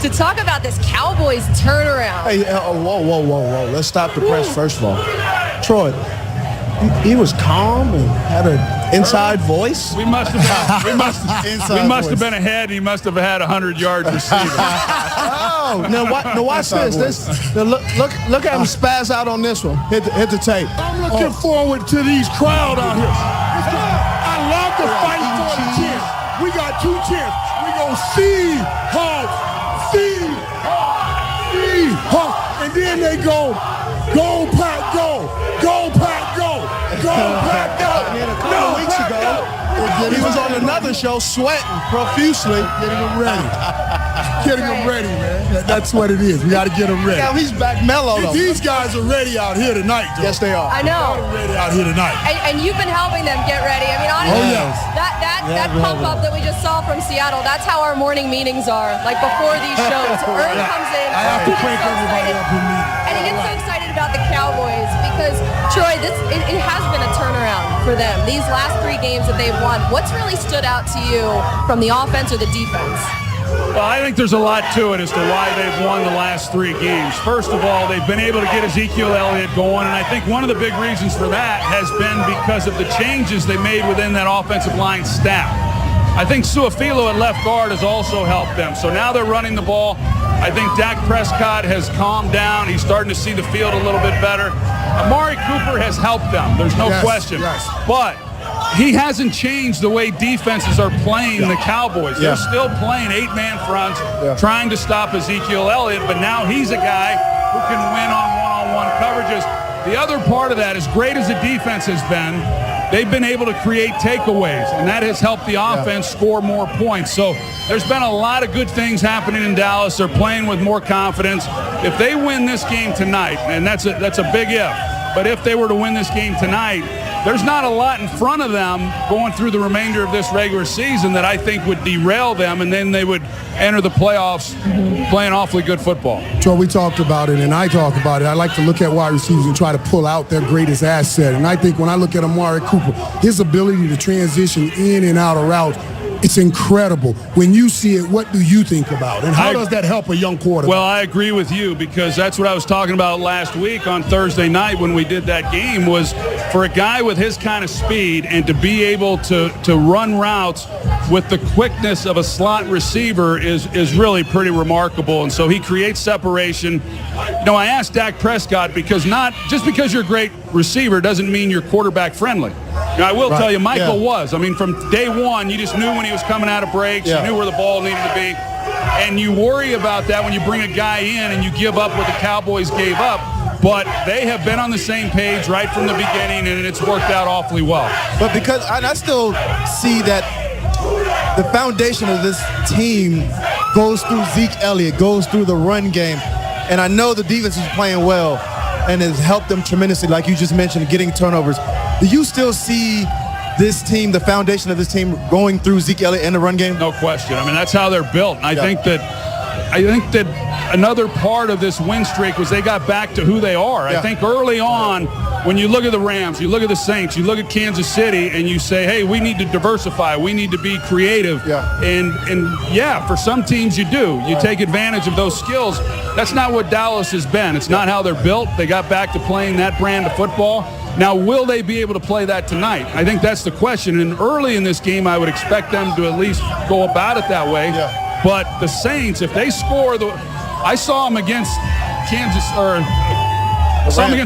to talk about this Cowboys turnaround. Hey, whoa. Let's stop the press first of all. Troy, he was calm and had an inside voice. We must have been ahead. He must have had 100 yards receiving. Oh, now watch this. Now look at him spaz out on this one. Hit the tape. I'm looking forward to these crowd out here. I love the fight for the chance. We got 2 chances. We gonna see Hawks, and then they go Pack, go, Pack, go, Pack, go. And then a couple weeks ago, he was on another show sweating profusely. Getting him ready. Getting them ready, man. That's what it is. We got to get them ready. Now he's back mellow, though. These guys are ready out here tonight, though. Yes, they are. I know. They're ready out here tonight. And you've been helping them get ready. I mean, honestly, that pump up that we just saw from Seattle, that's how our morning meetings are. Like before these shows, Ern comes in. I have to crank everybody up in me. And he gets so excited about the Cowboys because, Troy, it has been a turnaround for them. These last 3 games that they've won, what's really stood out to you from the offense or the defense? Well, I think there's a lot to it as to why they've won the last 3 games. First of all, they've been able to get Ezekiel Elliott going, and I think one of the big reasons for that has been because of the changes they made within that offensive line staff. I think Suafilo at left guard has also helped them. So now they're running the ball. I think Dak Prescott has calmed down. He's starting to see the field a little bit better. Amari Cooper has helped them. There's no question. Yes. But he hasn't changed the way defenses are playing the Cowboys. They're still playing 8-man fronts, trying to stop Ezekiel Elliott, but now he's a guy who can win on one-on-one coverages. The other part of that, as great as the defense has been, they've been able to create takeaways, and that has helped the offense score more points. So there's been a lot of good things happening in Dallas. They're playing with more confidence. If they win this game tonight, and that's a big if, but if they were to win this game tonight, there's not a lot in front of them going through the remainder of this regular season that I think would derail them, and then they would enter the playoffs playing awfully good football. So we talked about it, and I talk about it. I like to look at wide receivers and try to pull out their greatest asset. And I think when I look at Amari Cooper, his ability to transition in and out of routes, it's incredible. When you see it, what do you think about? And how does that help a young quarterback? Well, I agree with you because that's what I was talking about last week on Thursday night when we did that game was for a guy with his kind of speed and to be able to run routes with the quickness of a slot receiver is really pretty remarkable. And so he creates separation. You know, I asked Dak Prescott because not just because you're a great receiver doesn't mean you're quarterback friendly. You know, I will tell you, Michael was. I mean, from day one, you just knew when he was coming out of breaks. You knew where the ball needed to be. And you worry about that when you bring a guy in and you give up what the Cowboys gave up. But they have been on the same page right from the beginning, and it's worked out awfully well. But because I still see that the foundation of this team goes through Zeke Elliott, goes through the run game. And I know the defense is playing well and has helped them tremendously, like you just mentioned, getting turnovers. Do you still see this team, the foundation of this team, going through Zeke Elliott in the run game? No question. I mean, that's how they're built. And I think that another part of this win streak was they got back to who they are. I think early on, when you look at the Rams, you look at the Saints, you look at Kansas City, and you say, hey, we need to diversify. We need to be creative. And for some teams you do. You take advantage of those skills. That's not what Dallas has been. It's not how they're built. They got back to playing that brand of football. Now, will they be able to play that tonight? I think that's the question. And early in this game, I would expect them to at least go about it that way. But the Saints, if they score I saw them against against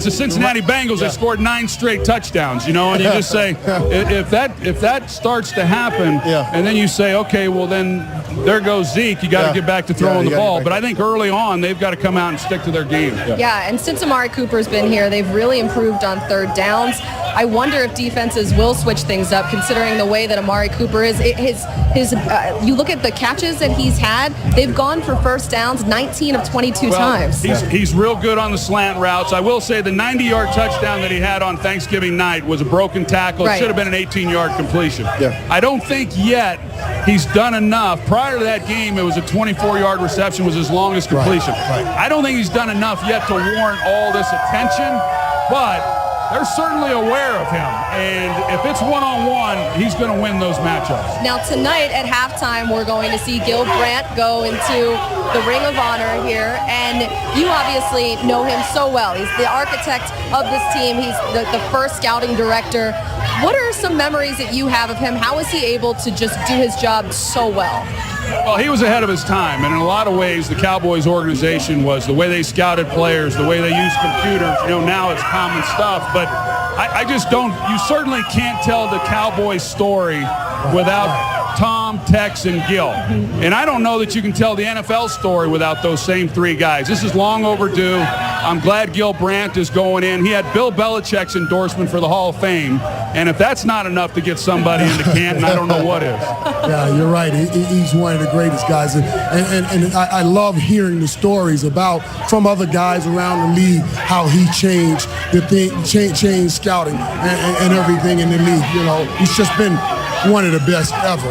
the Cincinnati Bengals. They scored 9 straight touchdowns, you know, and you just say, if that starts to happen, and then you say, okay, well then there goes Zeke. You got to get back to throwing the ball. But I think early on they've got to come out and stick to their game. Yeah, and since Amari Cooper's been here, they've really improved on third downs. I wonder if defenses will switch things up, considering the way that Amari Cooper is. You look at the catches that he's had; they've gone for first downs 19 of 22 times. He's real good on the slant routes. I will say the 90-yard touchdown that he had on Thanksgiving night was a broken tackle. It should have been an 18-yard completion. I don't think yet he's done enough. Prior to that game, it was a 24-yard reception, was his longest completion. I don't think he's done enough yet to warrant all this attention, but they're certainly aware of him. And if it's one-on-one, he's going to win those matchups. Now tonight at halftime, we're going to see Gil Brandt go into the Ring of Honor here, and you obviously know him so well. He's the architect of this team. He's the first scouting director. What are some memories that you have of him? How is he able to just do his job so well? Well, he was ahead of his time, and in a lot of ways, the Cowboys organization was the way they scouted players, the way they used computers. Now it's common stuff, but I just don't. You certainly can't tell the Cowboys story without Tom, Tex, and Gil. And I don't know that you can tell the NFL story without those same three guys. This is long overdue. I'm glad Gil Brandt is going in. He had Bill Belichick's endorsement for the Hall of Fame, and if that's not enough to get somebody into Canton, I don't know what is. Yeah, you're right. He's one of the greatest guys, and I love hearing the stories from other guys around the league how he changed the thing, changed scouting and everything in the league. He's just been one of the best ever.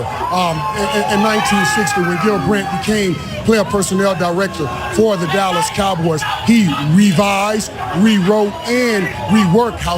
In 1960, when Gil Brandt became player personnel director for the Dallas Cowboys, he revised, rewrote, and reworked how